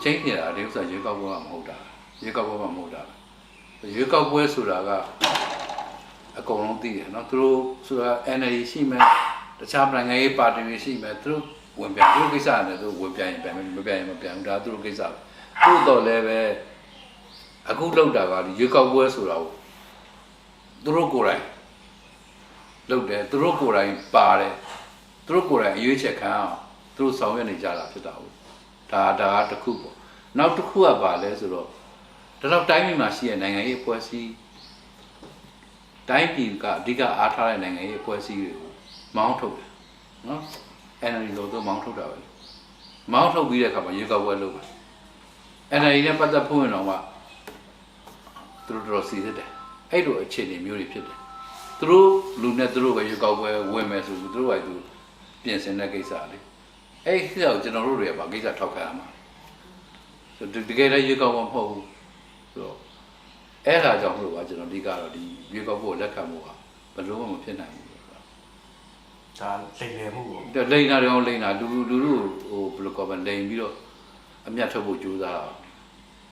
ချင်းနေတာဒီဥစ္စာရွေးကောက်ပွဲကမဟုတ်တာရွေးကောက်ပွဲကမဟုတ်တာရွေးကောက်ပွဲဆိုတာကအကုန်လုံးသိတယ်နော်သူတို့ဆိုတာ NLD ရှိမယ်တခြားနိုင်ငံရေးပါတီတွေရှိမယ်သူတို့ဝင်ပြသူတို့ကိစ္စနဲ့သူဝင်ပြရင်ပြန်မပြရင်မပြန်ဘူးဒါသူတို့ကိစ္စပဲသို့တော်လည်းပဲအခုလောက်တာကရွေးကောက်ပွဲဆိုတာကိုသူတို့ကိုယ်တိုင်လုပ်တယ်သူတို့ကိုယ်တိုင်ပါတယ်သူတို့ကိုယ်တိုင်အရွေးချက်ခံအောင်သူတို့ဆောင်ရွက်နေကြတာဖြစ်တာဟုတ်ဒါကတစ်ခုပေါ့နောက်တစ်ခုကပါလဲဆိုတော့ဒီတော့တိုင်းပြည်မှာရှိတဲ့နိုင်ငံရေးအဖွဲ့အစည်းတိုင်းပြည်ကအဓိကအားထားတဲ့နိုင်ငံရေးအဖွဲ့အစည်းတွေကိုမောင်းထုတ်တယ်နော် NLD လို့သူမောင်းထုတ်တာပဲမောင်းထုတ်ပြီးတဲ့အခါမှာရေကောက်ပွဲလုပ်တယ် NLD နဲ့ပတ်သက်ဖို့ရင်တော့သူတို့တော်စီစစ်တယ်အဲ့လိုအခြေအနေမျိုးတွေဖြစ်တယ်သူတို့လူနဲ့သူတို့ပဲရေကောက်ပွဲဝင်မယ်ဆိုသူတို့ကသူပြင်ဆင်တဲ့ကိစ္စလေအဲ့ဒီတော့ကျွန်တော်တို့တွေကကိစ္စထောက်ခံရမှာဆိုတကယ်လည်းရေကောက်ပွဲမဟုတ်ဘူးဆိုတော့အဲ့ဒါကြောင့်လို့ပါကျွန်တော်ဒီကတော့ဒီရေကောက်ပွဲလက်ခံဖို့ကဘယ်လိုမှမဖြစ်နိုင်ဘူးဒါလိမ်လည်မှုပေါ့လိန်တာတော့လိန်တာလူတို့ဟိုဘယ်လိုကောမလိန်ပြီးတော့အမျက်ထုတ်ဖို့ကြိုးစားတာ